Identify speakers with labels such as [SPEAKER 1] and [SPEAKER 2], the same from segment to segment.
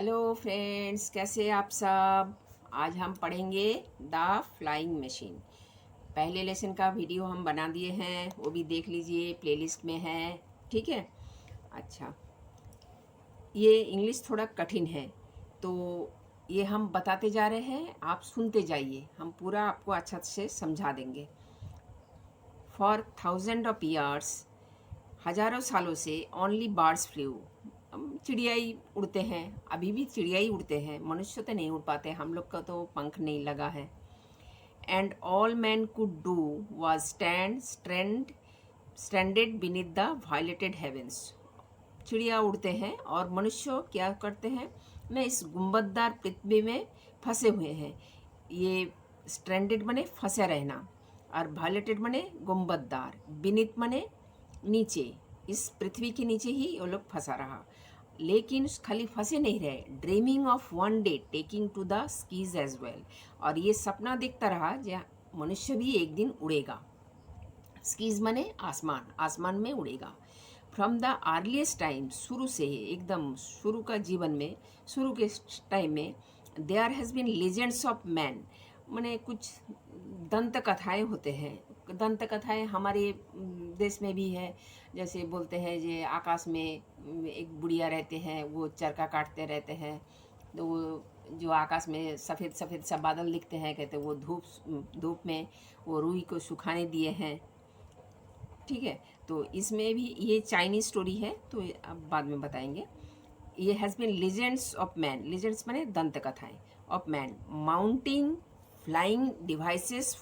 [SPEAKER 1] Hello friends, कैसे आप सब। आज हम पढ़ेंगे द फ्लाइंग मशीन। पहले लेसन का वीडियो हम बना दिए हैं, वो भी देख लीजिए, प्लेलिस्ट में है। ठीक है। अच्छा, ये इंग्लिश थोड़ा कठिन है तो ये हम बताते जा रहे हैं, आप सुनते जाइए, हम पूरा आपको अच्छा से समझा देंगे। फॉर थाउजेंड ऑफ ईयर्स, हजारों सालों से ओनली बर्ड्स फ्लू, चिड़ियाई उड़ते हैं। अभी भी चिड़ियाई उड़ते हैं, मनुष्य तो नहीं उड़ पाते, हम लोग का तो पंख नहीं लगा है। And all man could do was standed beneath the violated heavens. चिड़िया उड़ते हैं और मनुष्य क्या करते हैं, मैं इस गुंबददार पृथ्वी में फंसे हुए हैं। ये स्ट्रैंडेड बने फंसे रहना, और वायलेटेड बने गुंबददार, बीनीथ बने नीचे, इस पृथ्वी के नीचे ही वो लोग फंसा रहा। लेकिन खाली फंसे नहीं रहे, dreaming of one day taking to the skies as well, और ये सपना देखता रहा जो मनुष्य भी एक दिन उड़ेगा। स्कीज माने आसमान, आसमान में उड़ेगा। फ्रॉम द अर्लीस्ट टाइम, शुरू से ही, एकदम शुरू का जीवन में, शुरू के टाइम में, there has been legends of man, माने कुछ दंत कथाएँ होते हैं। दंत कथाएँ हमारे देश में भी है। जैसे बोलते हैं जे आकाश में एक बुढ़िया रहते हैं, वो चरखा काटते रहते हैं, तो वो जो आकाश में सफ़ेद सफ़ेद सा बादल दिखते हैं, कहते वो धूप में वो रुई को सुखाने दिए हैं। ठीक है। तो इसमें भी ये चाइनीज स्टोरी है, तो अब बाद में बताएंगे। ये has been legends of man, legends माने दंत कथाएँ, of man mounting flying devices.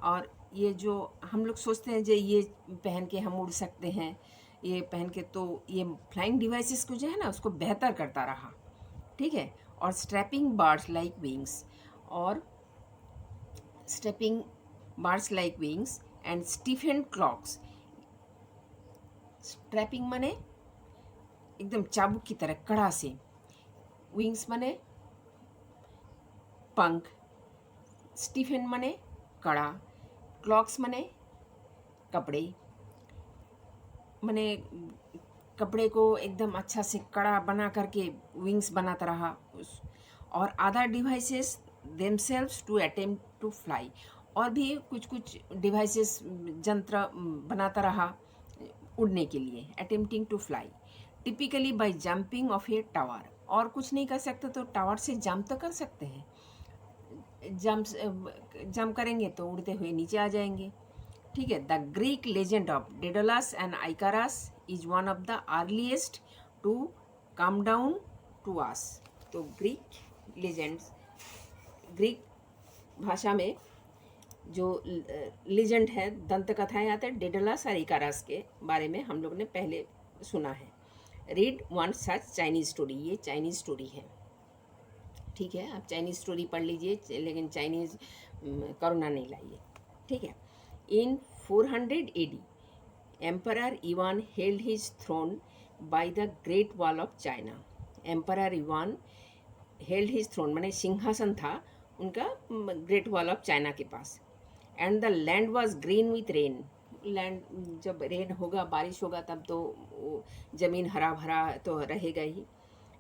[SPEAKER 1] और ये जो हम लोग सोचते हैं जो ये पहन के हम उड़ सकते हैं, ये पहन के, तो ये फ्लाइंग डिवाइसेस को जो है ना, उसको बेहतर करता रहा। ठीक है। और स्ट्रैपिंग बर्ड्स लाइक विंग्स, और strapping birds like wings and stiffen cloaks. Strapping माने एकदम चाबुक की तरह कड़ा से, विंग्स माने पंख, स्टीफन माने कड़ा, क्लॉक्स माने कपड़े, माने कपड़े को एकदम अच्छा से कड़ा बना करके विंग्स बनाता रहा और other devices themselves to attempt to fly, और भी कुछ कुछ डिवाइसेस यंत्र बनाता रहा उड़ने के लिए, attempting to fly, typically by jumping off a tower. और कुछ नहीं कर सकते तो टावर से जंप तो कर सकते हैं, जंप करेंगे तो उड़ते हुए नीचे आ जाएंगे। ठीक है। The Greek legend of Daedalus and Icarus is one of the earliest to come down to us. तो ग्रीक लेजेंड्स, ग्रीक भाषा में जो लेजेंड है, दंत कथाएँ आते हैं, डेडोलस और इकारास के बारे में हम लोग ने पहले सुना है। Read one such Chinese story, ये चाइनीज स्टोरी है। ठीक है, आप चाइनीज स्टोरी पढ़ लीजिए, लेकिन चाइनीज करुणा नहीं लाइए। ठीक है। In 400 AD, emperor Ivan held his throne by the great wall of China. Emperor Ivan held his throne माने सिंहासन था उनका ग्रेट वॉल ऑफ चाइना के पास। And the land was green with rain, land जब रेन होगा, बारिश होगा, तब तो ज़मीन हरा भरा तो रहेगा ही।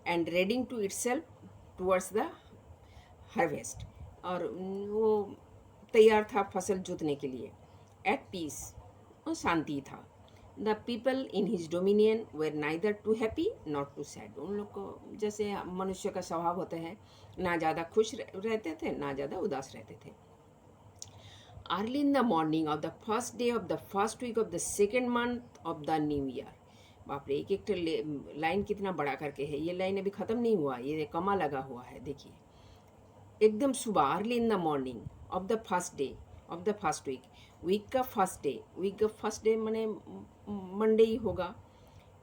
[SPEAKER 1] And readying to itself towards the harvest, और वो तैयार था फसल जोतने के लिए। एट पीस, शांति था। The people in his dominion were neither too happy not too sad, उन लोग को जैसे मनुष्य का स्वभाव होता है, ना ज़्यादा खुश रहते थे ना ज़्यादा उदास रहते थे। Early in the morning of the first day of the first week of the second month of the new year. बाप रे, एक एक लाइन कितना बड़ा करके है, ये लाइन अभी ख़त्म नहीं हुआ, ये कमा लगा हुआ है, देखिए। एकदम सुबह, early in the morning of the first day of the first week, week का फर्स्ट डे, वीक का फर्स्ट डे माने मंडे ही होगा।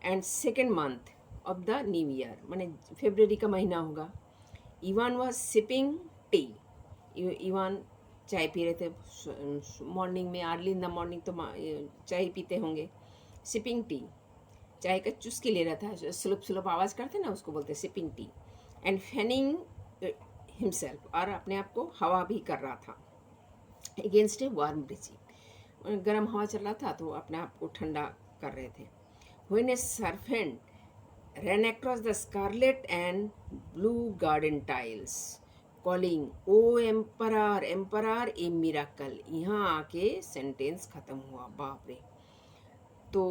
[SPEAKER 1] And second month of the new year माने फरवरी का महीना होगा। Ivan was sipping tea, Ivan चाय पी रहे थे मॉर्निंग में, अर्ली इन द मॉर्निंग तो चाय पीते होंगे। सिपिंग टी, चाय का चुस्की ले रहा था, स्लोप स्लोप आवाज़ करते ना, उसको बोलते sipping T. And fanning himself, और अपने आप को हवा भी कर रहा था, अगेंस्ट ए वार्म ब्रीजिंग, गर्म हवा चल रहा था तो अपने आप को ठंडा कर रहे थे। When a serpent ran across the scarlet and blue garden tiles, calling, "O emperor, emperor, a miracle." यहाँ आके सेंटेंस खत्म हुआ। बाप रे। तो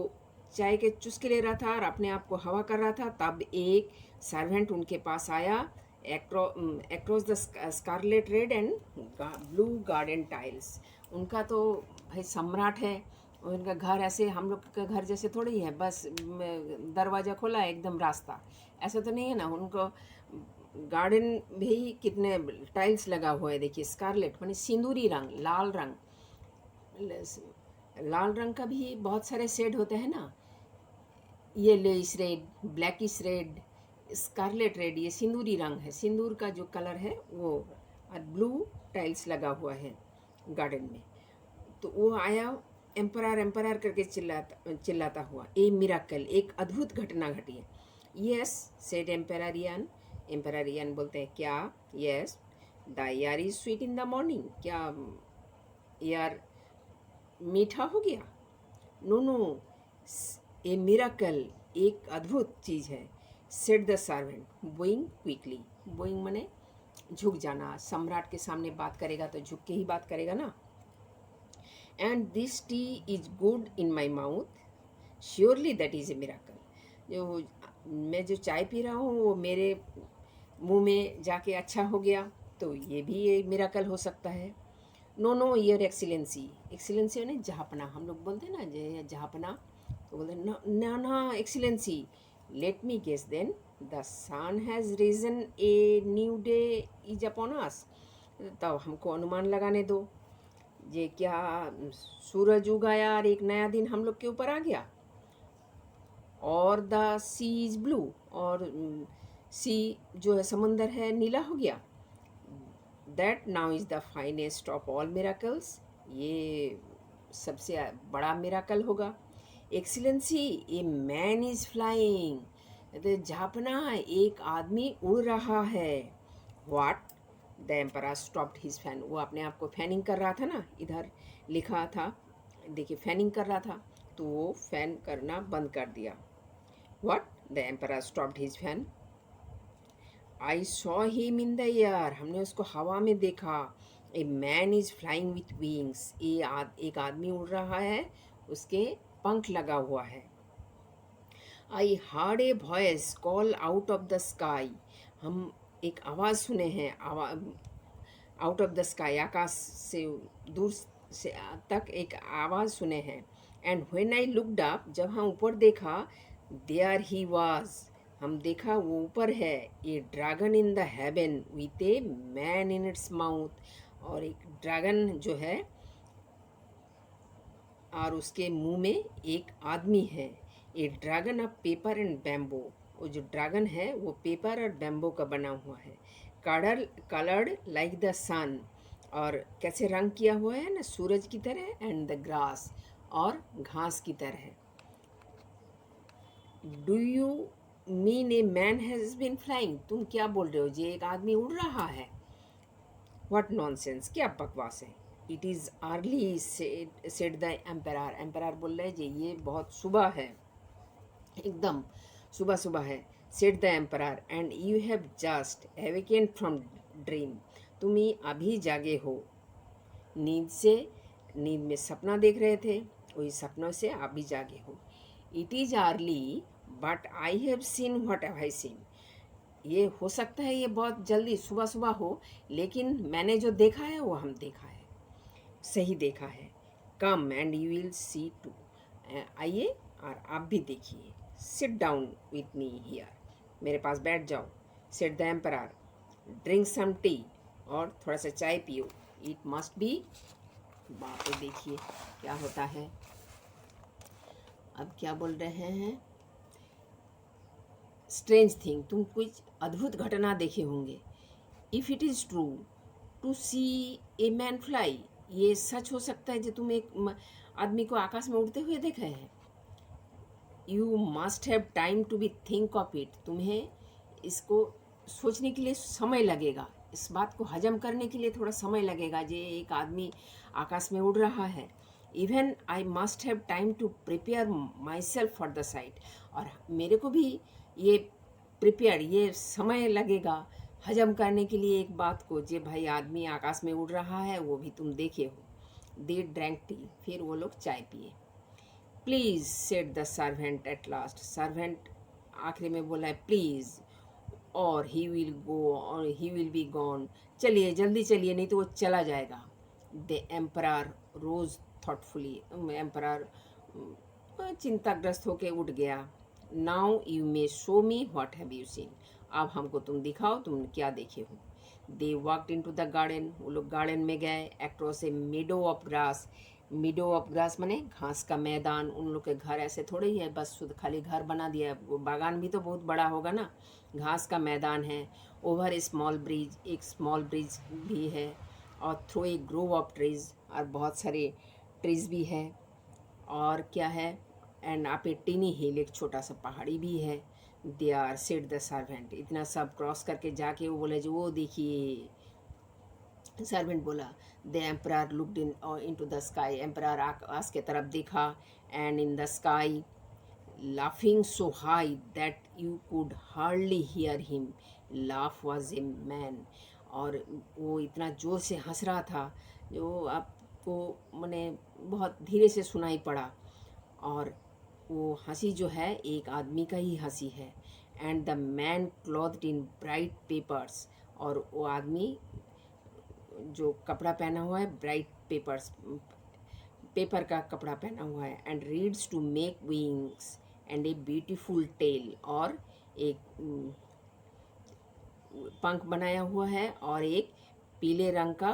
[SPEAKER 1] चाय के चुस्के ले रहा था और अपने आप को हवा कर रहा था, तब एक सर्वेंट उनके पास आया, across the scarlet red and blue garden tiles। उनका तो भाई सम्राट है, उनका घर ऐसे हम लोग का घर जैसे थोड़ी है, बस दरवाज़ा खोला एकदम रास्ता, ऐसा तो नहीं है ना। उनको गार्डन भी कितने टाइल्स लगा हुआ है, देखिए स्कारलेट माने सिंदूरी रंग, लाल रंग। लाल रंग का भी बहुत सारे शेड होते हैं ना, yellowish red, blackish red, scarlet red, ये सिंदूरी रंग है, सिंदूर का जो कलर है वो। और ब्लू टाइल्स लगा हुआ है गार्डन में। तो वो आया, एम्परर एम्परर करके चिल्लाता हुआ, ए मिराकल, एक अद्भुत घटना घटी है। यस सेड एम्पररियन, एम्पररियन बोलते हैं क्या? Yes, the air is sweet in the morning, क्या एयर मीठा हो गया? नो नो, ए मिराकल, एक अद्भुत चीज़ है। Said the servant, Boeing quickly, Boeing माने झुक जाना, सम्राट के सामने बात करेगा तो झुक के ही बात करेगा ना। And this T is good in my mouth, surely that is a miracle. जो मैं जो चाय पी रहा हूँ वो मेरे मुंह में जाके अच्छा हो गया, तो ये भी एक मिराकल हो सकता है। No no your excellency, excellency यानी जहाँपना, हम लोग बोलते हैं ना जे जहाँपना, तो बोलते ना ना excellency, let me guess then, the sun has risen, a new day is upon us. तब हमको अनुमान लगाने दो, ये क्या सूरज उगाया और एक नया दिन हम लोग के ऊपर आ गया। और द सी इज ब्लू, और सी जो है समंदर है नीला हो गया। That now is the finest of all miracles, ये सबसे बड़ा मिराकल होगा। Excellency, a man is flying, तो झापना, एक आदमी उड़ रहा है। What? The emperor stopped his fan, वो अपने आप को फैनिंग कर रहा था ना, इधर लिखा था देखिए फैनिंग कर रहा था, तो वो फैन करना बंद कर दिया। What? The emperor stopped his fan. I saw him in the air, हमने उसको हवा में देखा। A man is flying with wings, एक आदमी उड़ रहा है, उसके पंख लगा हुआ है। I heard a voice call out of the sky, हम एक आवाज़ सुने हैं, आउट ऑफ द स्काई, आकाश से दूर से तक एक आवाज़ सुने हैं। And when I looked up, जब हम ऊपर देखा, देयर ही वाज, हम देखा वो ऊपर है, a dragon in the heaven with a man in its mouth, और एक ड्रैगन जो है और उसके मुंह में एक आदमी है। A dragon of paper and bamboo, वो जो ड्रैगन है वो पेपर और बैम्बो का बना हुआ है। कलर्ड लाइक द सन, और कैसे रंग किया हुआ है ना, सूरज की तरह। एंड द ग्रास, और घास की तरह। Do you mean a man has been flying, तुम क्या बोल रहे हो जी एक आदमी उड़ रहा है? व्हाट नॉनसेंस, क्या बकवास है। It is early said the emperor, emperor बोल रहे जी ये बहुत सुबह है, एकदम सुबह सुबह है। Said the emperor, and you have just awakened from dream, तुम ही अभी जागे हो नींद से, नींद में सपना देख रहे थे, वही सपनों से अभी जागे हो। It is early but I have seen what have I seen, ये हो सकता है ये बहुत जल्दी सुबह सुबह हो, लेकिन मैंने जो देखा है वो हम देखा है, सही देखा है। Come and you will see too, आइए और आप भी देखिए। Sit down with me here, मेरे पास बैठ जाओ। Said the emperor, drink some tea, और थोड़ा सा चाय पियो। इट मस्ट बी, बाप रे देखिए क्या होता है। अब क्या बोल रहे हैं? स्ट्रेंज थिंग, तुम कुछ अद्भुत घटना देखे होंगे। If it is true to see a man fly, ये सच हो सकता है जो तुम एक आदमी को आकाश में उड़ते हुए देखे हैं। You must have time to be think of it, तुम्हें इसको सोचने के लिए समय लगेगा, इस बात को हजम करने के लिए थोड़ा समय लगेगा जे एक आदमी आकाश में उड़ रहा है। Even I must have time to prepare myself for the sight, और मेरे को भी ये प्रिपेयर, ये समय लगेगा हजम करने के लिए एक बात को, जे भाई आदमी आकाश में उड़ रहा है वो भी तुम देखे हो। दे ड्रैंक टी, फिर वो लोग चाय पिए। Please said the servant at last, servant आखिरी में बोला है प्लीज, और ही विल गो, और ही विल बी गॉन, चलिए जल्दी चलिए नहीं तो वो चला जाएगा। The emperor rose thoughtfully, emperor चिंताग्रस्त होके उठ गया। Now you may show me what have you seen, अब हमको तुम दिखाओ तुम क्या देखे हो। They walked into the garden, वो लोग गार्डन में गए। Across a meadow of grass, meadow of grass माने घास का मैदान। उन लोग के घर ऐसे थोड़े ही है बस शुद्ध खाली घर बना दिया है, वो बागान भी तो बहुत बड़ा होगा ना। घास का मैदान है। ओवर ए स्मॉल ब्रिज, एक स्मॉल ब्रिज भी है। और through a Grove of trees, और बहुत सारे ट्रीज भी है। और क्या है, एंड आप ए टीनी हिल, एक छोटा सा पहाड़ी भी है। They are said the servant, इतना सब क्रॉस करके जाके वो बोले जो वो देखिए। सर्वेंट बोला। The emperor looked into the sky, emperor आकाश के तरफ देखा। And in the sky laughing so high that you could hardly hear him laugh was a man, और वो इतना ज़ोर से हंस रहा था जो आपको मैंने बहुत धीरे से सुनाई पड़ा। और वो हंसी जो है एक आदमी का ही हंसी है। And the man clothed in bright papers, और वो आदमी जो कपड़ा पहना हुआ है ब्राइट पेपर्स, पेपर का कपड़ा पहना हुआ है। And reeds to make wings and a beautiful tail, और एक पंख बनाया हुआ है और एक पीले रंग का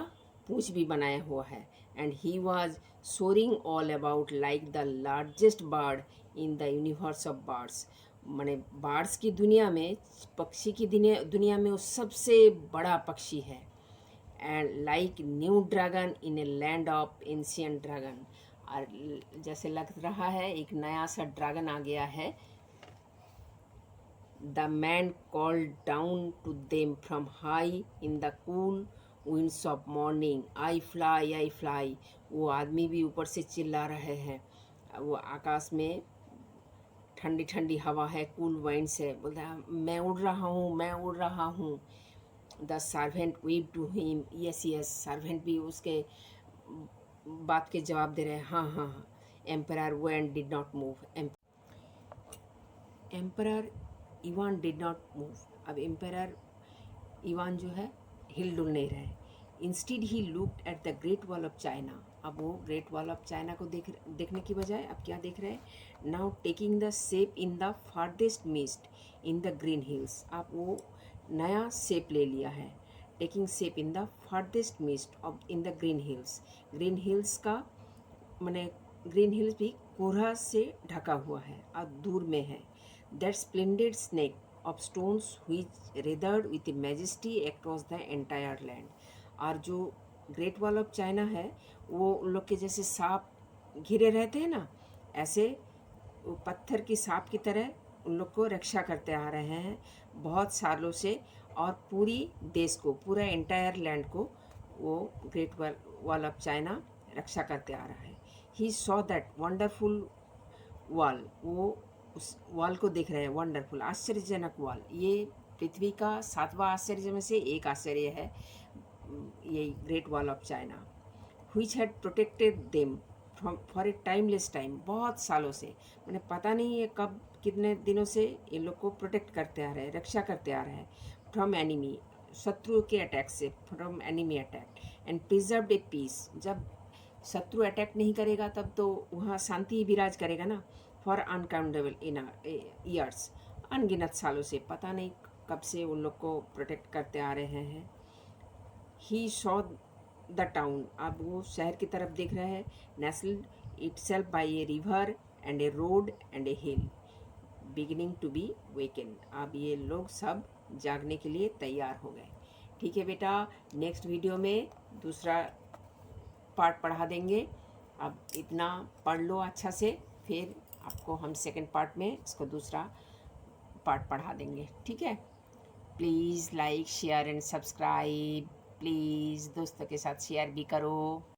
[SPEAKER 1] पूंछ भी बनाया हुआ है। And he was soaring all about like the largest bird in the universe of birds, माने बर्ड्स की दुनिया में, पक्षी की दुनिया में वो सबसे बड़ा पक्षी है। And like new dragon in a land of ancient dragon, और जैसे लग रहा है एक नया सा ड्रैगन आ गया है। The man called down to them from high in the cool winds of morning, I fly I fly, वो आदमी भी ऊपर से चिल्ला रहे हैं। वो आकाश में ठंडी ठंडी हवा है, कूल वाइंड्स है, बोलता है मैं उड़ रहा हूँ मैं उड़ रहा हूँ। The servant waved to him, yes yes, servant भी उसके बात के जवाब दे रहे हैं, हाँ हाँ हाँ। Emperor went did not move, emperor Ivan did not move, अब एम्परर इवान जो है हिल डुल नहीं रहे। Instead he looked at the great wall of China, अब वो ग्रेट वॉल ऑफ चाइना को देखने की बजाय अब क्या देख रहे हैं। Now taking the shape in the farthest mist in the green hills, अब वो नया शेप ले लिया है। Taking shape in the farthest mist of in the green hills, green hills का मैंने ग्रीन हिल्स भी कोहरा से ढका हुआ है और दूर में है। That splendid snake of stones which writhed with majesty across the entire land, और जो ग्रेट वॉल ऑफ चाइना है वो उन लोग के जैसे सांप घिरे रहते हैं ना, ऐसे वो पत्थर की सांप की तरह उन लोग को रक्षा करते आ रहे हैं बहुत सालों से, और पूरी देश को, पूरा एंटायर लैंड को वो ग्रेट वॉल ऑफ चाइना रक्षा करते आ रहा है। He saw that wonderful wall, वो उस वॉल को देख रहे हैं, वंडरफुल आश्चर्यजनक वॉल। ये पृथ्वी का 7वां आश्चर्य में से एक आश्चर्य है ये great wall of China. Which had protected them from for a timeless time, बहुत सालों से, मैंने पता नहीं ये कब कितने दिनों से ये लोग को प्रोटेक्ट करते आ रहे हैं, रक्षा करते आ रहे हैं। फ्रॉम एनिमी, शत्रु के अटैक से, from enemy attack. And preserved a peace, जब शत्रु अटैक नहीं करेगा तब तो वहाँ शांति विराज करेगा ना। फॉर अनकाउंटेबल इन ईयर्स, अनगिनत सालों से, पता नहीं कब से उन लोग को प्रोटेक्ट करते आ रहे हैं। ही सॉ द टाउन, अब वो शहर की तरफ देख रहे हैं। Nestled itself by a river and a road and a hill, beginning to be waken, अब ये लोग सब जागने के लिए तैयार हो गए। ठीक है बेटा, नेक्स्ट वीडियो में दूसरा पार्ट पढ़ा देंगे। अब इतना पढ़ लो अच्छा से, फिर आपको हम सेकंड पार्ट में इसको दूसरा पार्ट पढ़ा देंगे। ठीक है, please like share and subscribe, please दोस्तों के साथ शेयर भी करो।